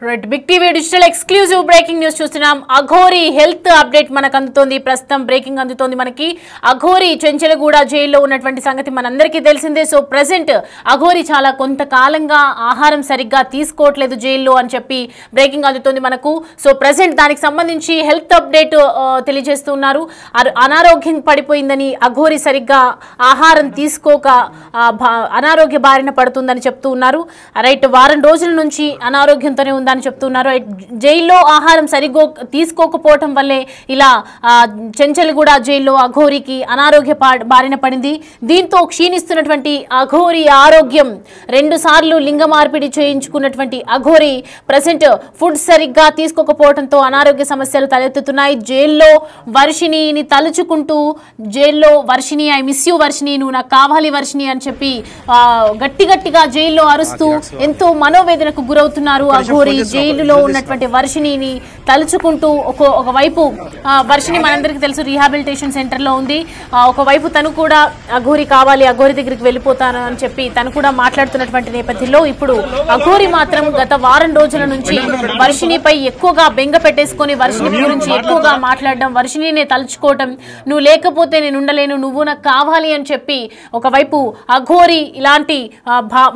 Right big TV digital exclusive breaking news చూస్తున్నాం. Aghori health update మనకు అందుతోంది. ప్రస్తుతం బ్రేకింగ్ అందుతోంది మనకి. అఘోరి చెంచలగూడ జైల్లో ఉన్నటువంటి సంగతి మనందరికీ తెలిసిందే. సో ప్రెసెంట్ అఘోరి చాలా కొంతకాలంగా ఆహారం సరిగ్గా తీసుకోవట్లేదు జైల్లో అని చెప్పి బ్రేకింగ్ అందుతోంది మనకు. సో ప్రెసెంట్ దానికి సంబంధించి హెల్త్ అప్డేట్ తెలియజేస్తున్నారు. అనారోగ్యం పడిపోయిందని, అఘోరి సరిగ్గా ఆహారం తీసుకోక అనారోగ్య బారిన పడుతుందని చెప్తూ ఉన్నారు. రైట్, వారం రోజుల నుంచి అనారోగ్యంతోనే ఉందని చెప్తున్నారు. జైల్లో ఆహారం సరిగ్గా తీసుకోకపోవటం వల్లే ఇలా చెంచల్గూడ జైల్లో అఘోరికి అనారోగ్య బారిన పడింది. దీంతో క్షీణిస్తున్నటువంటి అఘోరి ఆరోగ్యం, 2 సార్లు లింగ మార్పిడి చేయించుకున్నటువంటి అఘోరి ప్రెసెంట్ ఫుడ్ సరిగ్గా తీసుకోకపోవడంతో అనారోగ్య సమస్యలు తలెత్తుతున్నాయి. జైల్లో వర్షిణిని తలుచుకుంటూ జైల్లో Varshini, I miss you Varshini, నువ్వు నాకు కావాలి వర్షిణి అని చెప్పి గట్టిగా జైల్లో అరుస్తూ ఎంతో మనోవేదనకు గురవుతున్నారు అఘోరి. జైలులో ఉన్నటువంటి వర్షిణిని తలుచుకుంటూ ఒకవైపు వర్షిణి మనందరికీ తెలుసు రీహాబిలిటేషన్ సెంటర్ లో ఉంది. ఒకవైపు తను కూడా అఘోరి కావాలి, అఘోరి దగ్గరికి వెళ్ళిపోతాను అని చెప్పి తను కూడా మాట్లాడుతున్నటువంటి నేపథ్యంలో ఇప్పుడు అఘోరి మాత్రం గత వారం రోజుల నుంచి వర్షిణిపై ఎక్కువగా బెంగ పెట్టేసుకొని వర్షిణి గురించి ఎక్కువగా మాట్లాడడం, వర్షిణినే తలుచుకోవటం, నువ్వు లేకపోతే నేను ఉండలేను, నువ్వు నాకు కావాలి అని చెప్పి ఒకవైపు అఘోరి ఇలాంటి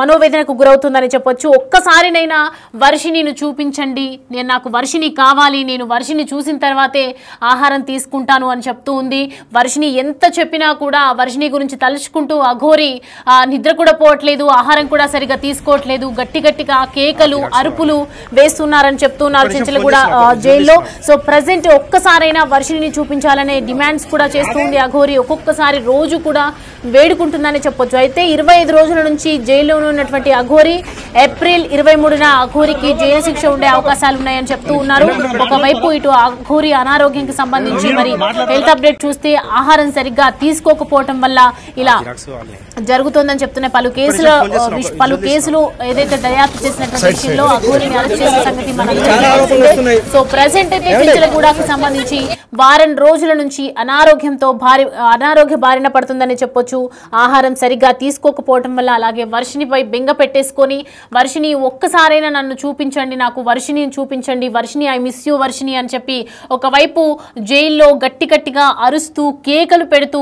మనోవేదనకు గురవుతుందని చెప్పొచ్చు. ఒక్కసారినైనా వర్షిణిని చూపించండి, నాకు వర్షిణి కావాలి, నేను వర్షిణి చూసిన తర్వాతే ఆహారం తీసుకుంటాను అని చెప్తూ ఉంది. వర్షిణి ఎంత చెప్పినా కూడా వర్షిణి గురించి తలుచుకుంటూ అఘోరి నిద్ర కూడా పోవట్లేదు, ఆహారం కూడా సరిగా తీసుకోవట్లేదు, గట్టిగా కేకలు అరుపులు వేస్తున్నారని చెప్తున్నారు చెంచలగూడ జైల్లో. సో ప్రెసెంట్ ఒక్కసారైనా వర్షిణిని చూపించాలనే డిమాండ్స్ కూడా చేస్తుంది అఘోరి. ఒక్కొక్కసారి రోజు కూడా వేడుకుంటుందని చెప్పొచ్చు. అయితే 25 రోజుల నుంచి జైల్లో ఉన్నటువంటి అఘోరి ఏప్రిల్ 23న అఘోరికి జైలు శిక్ష ఉండే అవకాశాలు ఉన్నాయని చెప్తూ ఉన్నారు. ఒకవైపు ఇటు అఘోరి అనారోగ్యానికి సంబంధించి మరి హెల్త్ అప్డేట్ చూస్తే ఆహారం సరిగ్గా తీసుకోకపోవటం వల్ల ఇలా జరుగుతోందని చెప్తున్నాయి. పలు కేసులు ఏదైతే దర్యాప్తు చేసినటువంటి విషయంలో అఘోరిని అరెస్ట్ చేసిన సంగతి మనకి. సో ప్రెసెంట్ అయితే చెంచలగూడకి సంబంధించి వారం రోజుల నుంచి అనారోగ్య బారిన పడుతుందని చెప్పొచ్చు. ఆహారం సరిగ్గా తీసుకోకపోవటం వల్ల, అలాగే వర్షిణిపై బెంగ పెట్టేసుకొని వర్షిణి ఒక్కసారైనా నన్ను చూపించండి, నాకు వర్షిణిని చూపించండి, Varshini I miss you Varshini అని చెప్పి ఒకవైపు జైల్లో గట్టిగా అరుస్తూ కేకలు పెడుతూ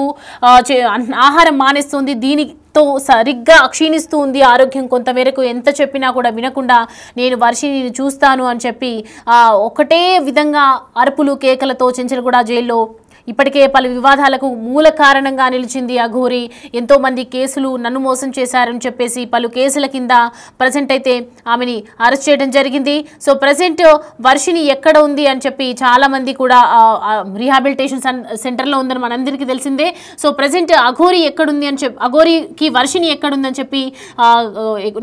ఆహారం మానేస్తుంది. దీనితో సరిగ్గా క్షీణిస్తూ ఉంది ఆరోగ్యం. కొంతమేరకు ఎంత చెప్పినా కూడా వినకుండా నేను వర్షిణిని చూస్తాను అని చెప్పి ఒకటే విధంగా అరుపులు కేకలతో చెంచలగూడ జైల్లో ఇప్పటికే పలు వివాదాలకు మూల కారణంగా నిలిచింది అఘోరి. ఎంతో మంది కేసులు నన్ను మోసం చేశారని చెప్పేసి పలు కేసుల కింద ప్రజెంట్ అయితే ఆమెని అరెస్ట్ చేయడం జరిగింది. సో ప్రజెంట్ వర్షిణి ఎక్కడ ఉంది అని చెప్పి చాలా మంది కూడా రీహాబిలిటేషన్ సెంటర్లో ఉందని మనందరికీ తెలిసిందే. సో ప్రజెంట్ అఘోరి ఎక్కడుంది అని చెప్పి, అఘోరికి వర్షిణి ఎక్కడుందని చెప్పి,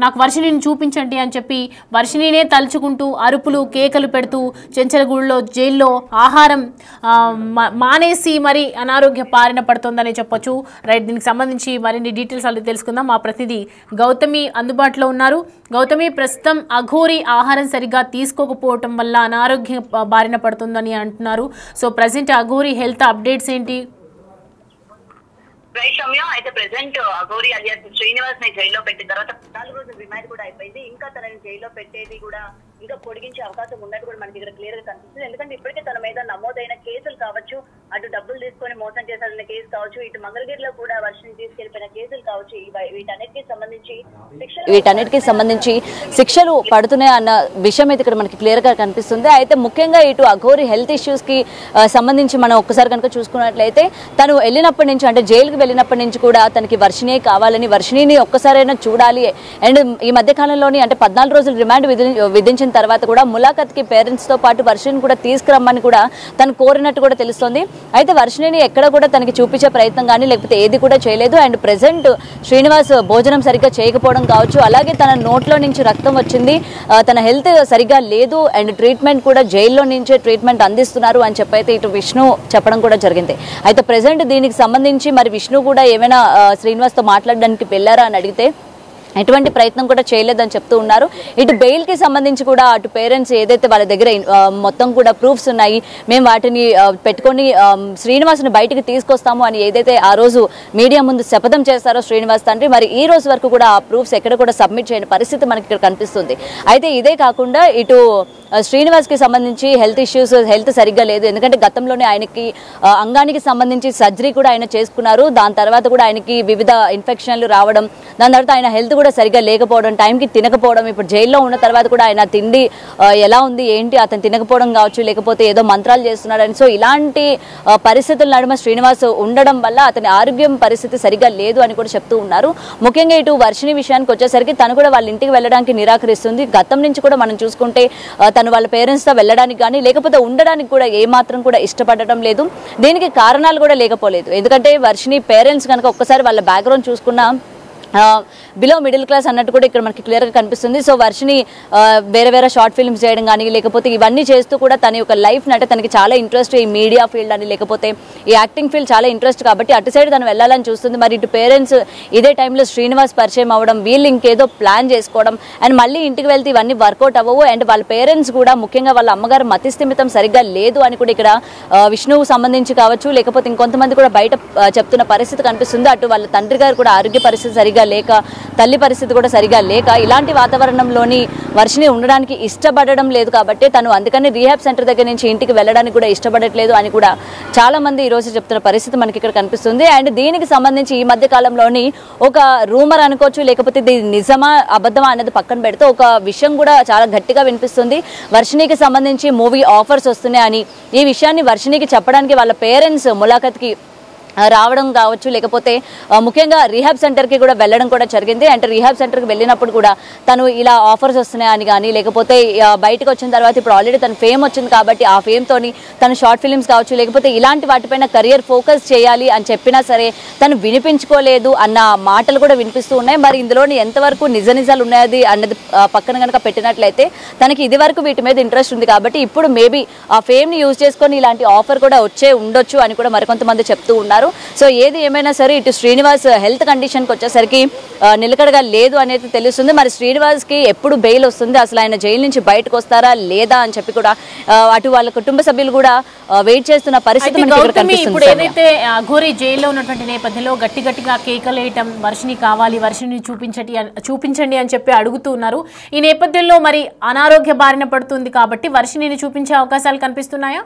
నాకు వర్షిణిని చూపించండి అని చెప్పి వర్షిణినే తలుచుకుంటూ అరుపులు కేకలు పెడుతూ చెంచలగూడలో జైల్లో ఆహారం మానే మరి అనారోగ్య బారిన పడుతుందని చెప్పొచ్చు. రైట్, దీనికి సంబంధించి మరిన్ని డీటెయిల్స్ అలా తెలుసుకుందాం. మా ప్రతినిధి గౌతమి అందుబాటులో ఉన్నారు. గౌతమి, ప్రస్తుతం అఘోరి ఆహారం సరిగ్గా తీసుకోకపోవటం వల్ల అనారోగ్య బారిన పడుతుందని అంటున్నారు. So present Aghori health updates ఏంటి? రైట్ రమ్య, అయితే ప్రెసెంట్ అఘోరి అలియాస్ శ్రీనివాస్ ని జైల్లో పెట్టిన తర్వాత 14 రోజుల రిమాండ్ కూడా అయిపోయింది. ఇంకా తనని జైల్లో పెట్టేది కూడా ఇంకా పొడిగించే అవకాశం ఉన్నట్టు కూడా మనకి ఇక్కడ క్లియర్ గా కనిపిస్తుంది. ఎందుకంటే ఇప్పటికే తన మీద నమోదైన కేసులు కావచ్చు, అటు డబ్బులు తీసుకొని మోసం చేశారన్న కేసు కావచ్చు, ఇటు మంగళగిరిలో కూడా వర్షిని తీసుకెళ్లిపోయిన కేసులు కావచ్చు, వీటన్నిటికీ సంబంధించి శిక్షలు పడుతున్నాయి అన్న విషయం అయితే ఇక్కడ మనకి క్లియర్ గా కనిపిస్తుంది. అయితే ముఖ్యంగా ఇటు అఘోరి హెల్త్ ఇష్యూస్ కి సంబంధించి మనం ఒక్కసారి కనుక చూసుకున్నట్లయితే తను వెళ్ళినప్పటి నుంచి, అంటే జైలుకి వెళ్ళినప్పటి నుంచి కూడా తనకి వర్షిణి కావాలని, వర్షిణిని ఒక్కసారైనా చూడాలి. అండ్ ఈ మధ్య కాలంలోని అంటే 14 రోజులు రిమాండ్ విధించిన తర్వాత కూడా ములాఖత్కి పేరెంట్స్ తో పాటు వర్షిని కూడా తీసుకురమ్మని కూడా తను కోరినట్టు కూడా తెలుస్తోంది. అయితే వర్షిని ఎక్కడ కూడా తనకి చూపించే ప్రయత్నం కానీ లేకపోతే ఏది కూడా చేయలేదు. అండ్ ప్రెసెంట్ శ్రీనివాస్ భోజనం సరిగ్గా చేయకపోవడం కావచ్చు, అలాగే తన నోట్లో నుంచి రక్తం వచ్చింది, తన హెల్త్ సరిగ్గా లేదు, అండ్ ట్రీట్మెంట్ కూడా జైల్లో నుంచే ట్రీట్మెంట్ అందిస్తున్నారు అని చెప్పైతే ఇటు విష్ణు చెప్పడం కూడా జరిగింది. అయితే ప్రెసెంట్ దీనికి సంబంధించి మరి విష్ణు కూడా ఏమైనా శ్రీనివాస్తో మాట్లాడడానికి వెళ్ళారా అని అడిగితే ఎటువంటి ప్రయత్నం కూడా చేయలేదని చెప్తూ ఉన్నారు. ఇటు బెయిల్కి సంబంధించి కూడా అటు పేరెంట్స్ ఏదైతే వాళ్ళ దగ్గర మొత్తం కూడా ప్రూఫ్స్ ఉన్నాయి, మేము వాటిని పెట్టుకొని శ్రీనివాస్ని బయటికి తీసుకొస్తాము అని ఏదైతే ఆ రోజు మీడియా ముందు శపథం చేస్తారో శ్రీనివాస్ తండ్రి, మరి ఈ రోజు వరకు కూడా ఆ ప్రూఫ్స్ ఎక్కడ కూడా సబ్మిట్ చేయని పరిస్థితి మనకి ఇక్కడ కనిపిస్తుంది. అయితే ఇదే కాకుండా ఇటు శ్రీనివాస్కి సంబంధించి హెల్త్ సరిగ్గా లేదు. ఎందుకంటే గతంలోనే ఆయనకి అంగానికి సంబంధించి సర్జరీ కూడా ఆయన చేసుకున్నారు. దాని తర్వాత కూడా ఆయనకి వివిధ ఇన్ఫెక్షన్లు రావడం, దాని తర్వాత ఆయన హెల్త్ కూడా సరిగ్గా లేకపోవడం, టైంకి తినకపోవడం, ఇప్పుడు జైల్లో ఉన్న తర్వాత కూడా ఆయన తిండి ఎలా ఉంది ఏంటి అతను తినకపోవడం కావచ్చు, లేకపోతే ఏదో మంత్రాలు చేస్తున్నాడని. సో ఇలాంటి పరిస్థితుల నడుమ శ్రీనివాస్ ఉండడం వల్ల అతని ఆరోగ్యం పరిస్థితి సరిగ్గా లేదు అని కూడా చెప్తూ ఉన్నారు. ముఖ్యంగా ఇటు వర్షిణి విషయానికి వచ్చేసరికి తను కూడా వాళ్ళ ఇంటికి వెళ్ళడానికి నిరాకరిస్తుంది. గతం నుంచి కూడా మనం చూసుకుంటే తను వాళ్ళ పేరెంట్స్తో వెళ్ళడానికి కానీ లేకపోతే ఉండడానికి కూడా ఏమాత్రం కూడా ఇష్టపడటం లేదు. దీనికి కారణాలు కూడా లేకపోలేదు. ఎందుకంటే వర్షిణి పేరెంట్స్ కనుక ఒక్కసారి వాళ్ళ బ్యాక్గ్రౌండ్ చూసుకున్నా బిలో మిడిల్ క్లాస్ అన్నట్టు కూడా ఇక్కడ మనకి క్లియర్గా కనిపిస్తుంది. సో వర్షిణి వేరే షార్ట్ ఫిల్మ్స్ చేయడం కానీ లేకపోతే ఇవన్నీ చేస్తూ కూడా తన యొక్క లైఫ్ అంటే తనకి చాలా ఇంట్రెస్ట్ ఈ మీడియా ఫీల్డ్ అని లేకపోతే ఈ యాక్టింగ్ ఫీల్డ్ చాలా ఇంట్రెస్ట్ కాబట్టి అటు సైడ్ తను వెళ్ళాలని చూస్తుంది. మరి ఇటు పేరెంట్స్ ఇదే టైంలో శ్రీనివాస్ పరిచయం అవ్వడం, వీళ్ళు ఇంకేదో ప్లాన్ చేసుకోవడం అండ్ మళ్ళీ ఇంటికి వెళ్తే ఇవన్నీ వర్కౌట్ అవ్వవు. అండ్ వాళ్ళ పేరెంట్స్ కూడా ముఖ్యంగా వాళ్ళ అమ్మగారు మతిస్థిమితం సరిగ్గా లేదు అని కూడా ఇక్కడ విష్ణువు సంబంధించి కావచ్చు లేకపోతే ఇంకొంతమంది కూడా బయట చెప్తున్న పరిస్థితి కనిపిస్తుంది. అటు వాళ్ళ తండ్రి గారు కూడా ఆరోగ్య పరిస్థితి సరిగ్గా లేక, తల్లి పరిస్థితి కూడా సరిగా లేక ఇలాంటి వాతావరణంలోని వర్షిణి ఉండడానికి ఇష్టపడడం లేదు కాబట్టి తను అందుకని రీహాబ్ సెంటర్ దగ్గర నుంచి ఇంటికి వెళ్ళడానికి కూడా ఇష్టపడట్లేదు అని కూడా చాలా మంది ఈ రోజు చెప్తున్న పరిస్థితి మనకి ఇక్కడ కనిపిస్తుంది. అండ్ దీనికి సంబంధించి ఈ మధ్య కాలంలోని ఒక రూమర్ అనుకోవచ్చు లేకపోతే ఇది నిజమా అబద్ధమా అనేది పక్కన పెడితే ఒక విషయం కూడా చాలా గట్టిగా వినిపిస్తుంది. వర్షిణికి సంబంధించి మూవీ ఆఫర్స్ వస్తున్నాయని, ఈ విషయాన్ని వర్షిణికి చెప్పడానికి వాళ్ళ పేరెంట్స్ ములాఖత్కి రావడం కావచ్చు లేకపోతే ముఖ్యంగా రీహాబ్ సెంటర్కి కూడా వెళ్ళడం కూడా జరిగింది. అంటే రీహాబ్ సెంటర్కి వెళ్ళినప్పుడు కూడా తను ఇలా ఆఫర్స్ వస్తున్నాయని కానీ లేకపోతే బయటకు వచ్చిన తర్వాత ఇప్పుడు ఆల్రెడీ తన ఫేమ్ వచ్చింది కాబట్టి ఆ ఫేమ్తోని తను షార్ట్ ఫిలిమ్స్ కావచ్చు లేకపోతే ఇలాంటి వాటిపైన కెరియర్ ఫోకస్ చేయాలి అని చెప్పినా సరే తను వినిపించుకోలేదు అన్న మాటలు కూడా వినిపిస్తూ ఉన్నాయి. మరి ఇందులోని ఎంతవరకు నిజాలు ఉన్నది అన్నది పక్కన కనుక పెట్టినట్లయితే తనకి ఇది వరకు వీటి మీద ఇంట్రెస్ట్ ఉంది కాబట్టి ఇప్పుడు మేబీ ఆ ఫేమ్ని యూజ్ చేసుకొని ఇలాంటి ఆఫర్ కూడా వచ్చే ఉండొచ్చు అని కూడా మరికొంతమంది చెప్తూ ఉన్నారు. సో ఏది ఏమైనా సరే ఇటు శ్రీనివాస్ హెల్త్ కండిషన్కి వచ్చేసరికి నిలకడగా లేదు అనేది తెలుస్తుంది. మరి శ్రీనివాస్కి ఎప్పుడు బెయిల్ వస్తుంది, అసలు ఆయన జైలు నుంచి బయటకు వస్తారా లేదా అని చెప్పి కూడా అటు వాళ్ళ కుటుంబ సభ్యులు కూడా వెయిట్ చేస్తున్న పరిస్థితి ఇప్పుడు ఏదైతే అఘోరి జైల్లో ఉన్నటువంటి నేపథ్యంలో గట్టిగా కేకలేయటం, వర్షిణి కావాలి, వర్షిణి చూపించండి అని చెప్పి అడుగుతున్నారు. ఈ నేపథ్యంలో మరి అనారోగ్య బారిన పడుతుంది కాబట్టి వర్షిణిని చూపించే అవకాశాలు కనిపిస్తున్నాయా?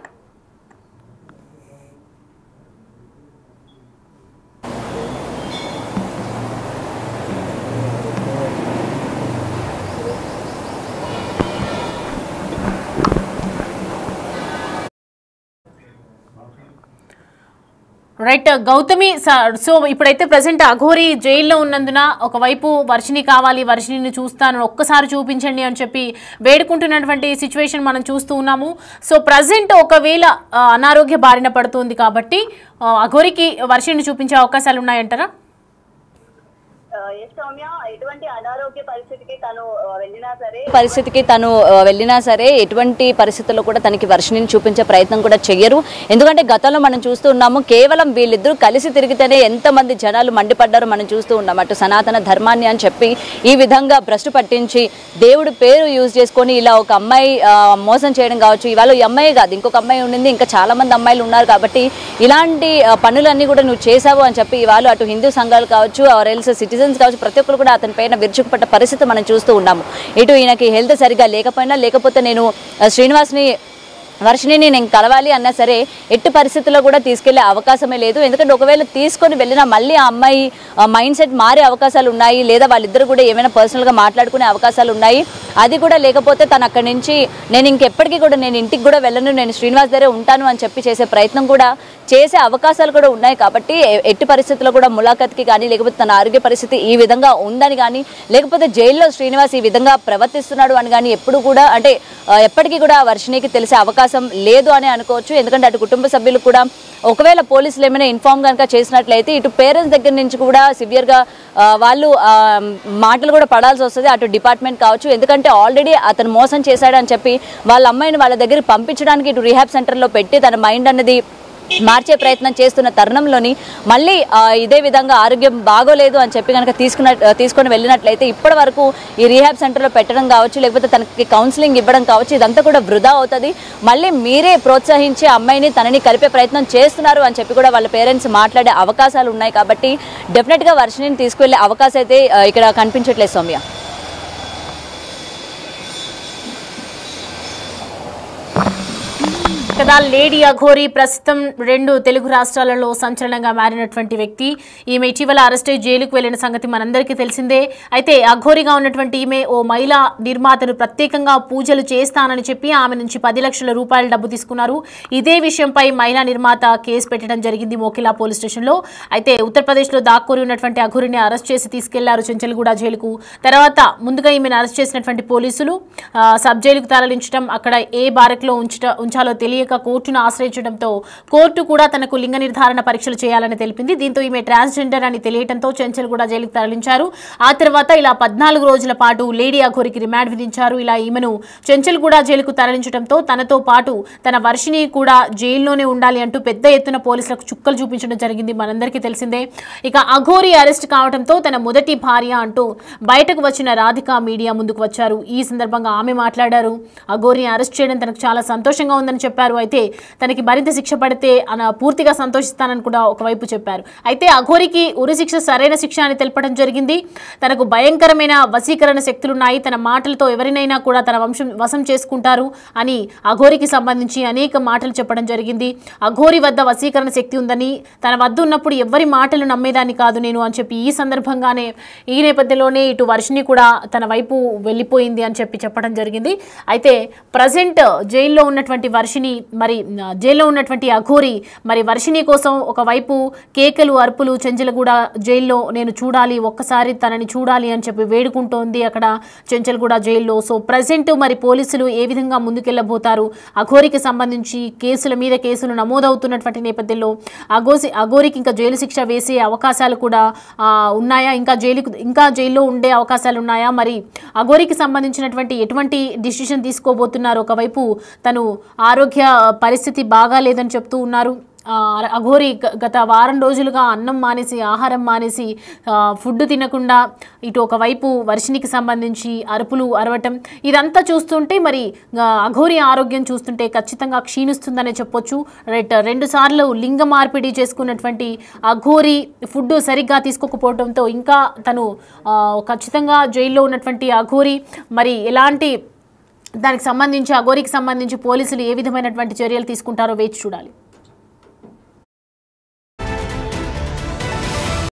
రైట్ గౌతమి, సో ఇప్పుడైతే ప్రజెంట్ అఘోరి జైల్లో ఉన్నందున ఒకవైపు వర్షిణి కావాలి, వర్షిణిని చూస్తాను, ఒక్కసారి చూపించండి అని చెప్పి వేడుకుంటున్నటువంటి సిచ్యువేషన్ మనం చూస్తూ ఉన్నాము. సో ప్రజెంట్ ఒకవేళ అనారోగ్య బారిన పడుతుంది కాబట్టి అఘోరికి వర్షిణిని చూపించే అవకాశాలు ఉన్నాయంటారా? ఎటువంటి అనారోగ్య పరిస్థితికి తను వెళ్ళినా సరే ఎటువంటి పరిస్థితుల్లో కూడా తనకి వర్షిణిని చూపించే ప్రయత్నం కూడా చెయ్యరు. ఎందుకంటే గతంలో మనం చూస్తూ ఉన్నాము కేవలం వీళ్ళిద్దరూ కలిసి తిరిగితేనే ఎంతమంది జనాలు మండిపడ్డారో మనం చూస్తూ ఉన్నాం. అటు సనాతన ధర్మాన్ని అని చెప్పి ఈ విధంగా భ్రష్టు పట్టించి దేవుడి పేరు యూజ్ చేసుకొని ఇలా ఒక అమ్మాయి మోసం చేయడం కావచ్చు. ఇవాళ ఈ అమ్మాయి కాదు ఇంకొక అమ్మాయి ఉండింది, ఇంకా చాలా మంది అమ్మాయిలు ఉన్నారు కాబట్టి ఇలాంటి పనులన్నీ కూడా నువ్వు చేసావు అని చెప్పి ఇవాళ అటు హిందూ సంఘాలు కావచ్చు ఆర్ ఎల్స్ సిటిజన్స్ కావచ్చు ప్రతి ఒక్కరు కూడా అతని పైన విరుచుకుపడ్డ పరిస్థితి మనం చూస్తూ ఉన్నాము. ఇటు ఈయనకి హెల్త్ సరిగా లేకపోయినా లేకపోతే నేను వర్షిణిని నేను కలవాలి అన్నా సరే ఎట్టి పరిస్థితుల్లో కూడా తీసుకెళ్లే అవకాశమే లేదు. ఎందుకంటే ఒకవేళ తీసుకొని వెళ్ళినా మళ్ళీ ఆ అమ్మాయి మైండ్ సెట్ మారే అవకాశాలు ఉన్నాయి, లేదా వాళ్ళిద్దరు కూడా ఏమైనా పర్సనల్గా మాట్లాడుకునే అవకాశాలు ఉన్నాయి. అది కూడా లేకపోతే తను అక్కడి నుంచి నేను ఇంకెప్పటికీ కూడా నేను ఇంటికి కూడా వెళ్ళను, నేను శ్రీనివాస్ దగ్గరే ఉంటాను అని చెప్పి చేసే ప్రయత్నం కూడా చేసే అవకాశాలు కూడా ఉన్నాయి. కాబట్టి ఎట్టి పరిస్థితుల్లో కూడా ములాఖత్కి కానీ లేకపోతే తన ఆరోగ్య పరిస్థితి ఈ విధంగా ఉందని కానీ లేకపోతే జైల్లో శ్రీనివాస్ ఈ విధంగా ప్రవర్తిస్తున్నాడు అని కానీ ఎప్పుడు కూడా అంటే ఎప్పటికీ కూడా వర్షిణికి తెలిసే అవకాశం లేదు అని అనుకోవచ్చు. ఎందుకంటే అటు కుటుంబ సభ్యులు కూడా ఒకవేళ పోలీసులు ఏమైనా ఇన్ఫార్మ్ కనుక చేసినట్లయితే ఇటు పేరెంట్స్ దగ్గర నుంచి కూడా సివియర్గా వాళ్ళు మాటలు కూడా పడాల్సి వస్తుంది అటు డిపార్ట్మెంట్ కావచ్చు. ఎందుకంటే ఆల్రెడీ అతను మోసం చేశాడని చెప్పి వాళ్ళ అమ్మాయిని వాళ్ళ దగ్గర పంపించడానికి ఇటు రీహాబ్ సెంటర్లో పెట్టి తన మైండ్ అన్నది మార్చే ప్రయత్నం చేస్తున్న తరుణంలోని మళ్ళీ ఇదే విధంగా ఆరోగ్యం బాగోలేదు అని చెప్పి కనుక తీసుకొని వెళ్ళినట్లయితే ఇప్పటి వరకు ఈ రీహాబ్ సెంటర్లో పెట్టడం కావచ్చు, లేకపోతే తనకి కౌన్సిలింగ్ ఇవ్వడం కావచ్చు, ఇదంతా కూడా వృధా అవుతుంది. మళ్ళీ మీరే ప్రోత్సహించి అమ్మాయిని తనని కలిపే ప్రయత్నం చేస్తున్నారు అని చెప్పి కూడా వాళ్ళ పేరెంట్స్ మాట్లాడే అవకాశాలు ఉన్నాయి. కాబట్టి డెఫినెట్గా వర్షిణిని తీసుకువెళ్ళే అవకాశం అయితే ఇక్కడ కనిపించట్లేదు సౌమ్య. కదా లేడీ అఘోరి ప్రస్తుతం 2 తెలుగు రాష్ట్రాలలో సంచలనంగా మారినటువంటి వ్యక్తి. ఈమె ఇటీవల అరెస్ట్ అయి జైలుకు వెళ్లిన సంగతి మనందరికీ తెలిసిందే. అయితే అఘోరిగా ఉన్నటువంటి ఈమె ఓ మహిళా నిర్మాతను ప్రత్యేకంగా పూజలు చేస్తానని చెప్పి ఆమె నుంచి 10 లక్షల రూపాయల డబ్బు తీసుకున్నారు. ఇదే విషయంపై మహిళా నిర్మాత కేసు పెట్టడం జరిగింది మోకిలా పోలీస్ స్టేషన్లో. అయితే ఉత్తరప్రదేశ్లో దాక్కుని ఉన్నటువంటి అఘోరిని అరెస్ట్ చేసి తీసుకెళ్లారు చెంచల్గూడ జైలుకు. తర్వాత ముందుగా ఈమెను అరెస్ట్ చేసినటువంటి పోలీసులు సబ్ జైలుకు తరలించడం, అక్కడ ఏ బారక్లో ఉంచాలో తెలియక కోర్టును ఆశ్రయించడంతో కోర్టు కూడా తనకు లింగ నిర్ధారణ పరీక్షలు చేయాలని తెలిపింది. దీంతో ఈమె ట్రాన్స్జెండర్ అని తెలియడంతో చెంచల్గూడ జైలుకు తరలించారు. ఆ తర్వాత ఇలా 14 రోజుల పాటు లేడీ అఘోరికి రిమాండ్ విధించారు. ఇలా ఈమెను చెంచల్గూడ జైలుకు తరలించడంతో తనతో పాటు తన వర్షిని కూడా జైల్లోనే ఉండాలి అంటూ పెద్ద ఎత్తున పోలీసులకు చుక్కలు చూపించడం జరిగింది, మనందరికీ తెలిసిందే. ఇక అఘోరి అరెస్ట్ కావడంతో తన మొదటి భార్య అంటూ బయటకు వచ్చిన రాధిక మీడియా ముందుకు వచ్చారు. ఈ సందర్భంగా ఆమె మాట్లాడారు. అఘోరిని అరెస్ట్ చేయడం తనకు చాలా సంతోషంగా ఉందని చెప్పారు. అయితే తనకి మరింత శిక్ష పడితే పూర్తిగా సంతోషిస్తానని కూడా ఒకవైపు చెప్పారు. అయితే అఘోరికి ఉరి శిక్ష సరైన శిక్ష అని తెలపడం జరిగింది. తనకు భయంకరమైన వశీకరణ శక్తులున్నాయి, తన మాటలతో ఎవరినైనా కూడా తన వశం చేసుకుంటారు అని అఘోరికి సంబంధించి అనేక మాటలు చెప్పడం జరిగింది. అఘోరి వద్ద వశీకరణ శక్తి ఉందని, తన వద్ద ఉన్నప్పుడు ఎవరి మాటలు నమ్మేదాన్ని కాదు నేను అని చెప్పి ఈ సందర్భంగానే ఈ నేపథ్యంలోనే ఇటు వర్షిని కూడా తన వైపు వెళ్ళిపోయింది అని చెప్పడం జరిగింది. అయితే ప్రజెంట్ జైల్లో ఉన్నటువంటి వర్షిని మరి జైల్లో ఉన్నటువంటి అఘోరి మరి వర్షిని కోసం ఒకవైపు కేకలు అరుపులు చెంచల్గూడ జైల్లో నేను చూడాలి, ఒక్కసారి తనని చూడాలి అని చెప్పి వేడుకుంటోంది అక్కడ చెంచల్గూడ జైల్లో. సో ప్రజెంట్ మరి పోలీసులు ఏ విధంగా ముందుకెళ్లబోతారు, అఘోరికి సంబంధించి కేసుల మీద కేసులు నమోదవుతున్నటువంటి నేపథ్యంలో అఘోరికి ఇంకా జైలు శిక్ష వేసే అవకాశాలు కూడా ఉన్నాయా, ఇంకా జైల్లో ఉండే అవకాశాలు ఉన్నాయా, మరి అఘోరికి సంబంధించినటువంటి ఎటువంటి డిసిషన్ తీసుకోబోతున్నారు? ఒకవైపు తను ఆరోగ్య పరిస్థితి బాగా లేదని చెప్తూ ఉన్నారు. అఘోరి గత వారం రోజులుగా అన్నం మానేసి ఆహారం మానేసి ఫుడ్ తినకుండా ఇటు ఒకవైపు వర్షినికి సంబంధించి అరుపులు అరవటం ఇదంతా చూస్తుంటే మరి అఘోరి ఆరోగ్యం చూస్తుంటే ఖచ్చితంగా క్షీణిస్తుందనే చెప్పొచ్చు. 2 సార్లు లింగ మార్పిడి చేసుకున్నటువంటి అఘోరి ఫుడ్ సరిగ్గా తీసుకోకపోవడంతో ఇంకా తను ఖచ్చితంగా జైల్లో ఉన్నటువంటి అఘోరి మరి ఎలాంటి దానికి సంబంధించి అఘోరికి సంబంధించి పోలీసులు ఏ విధమైనటువంటి చర్యలు తీసుకుంటారో వేచి చూడాలి.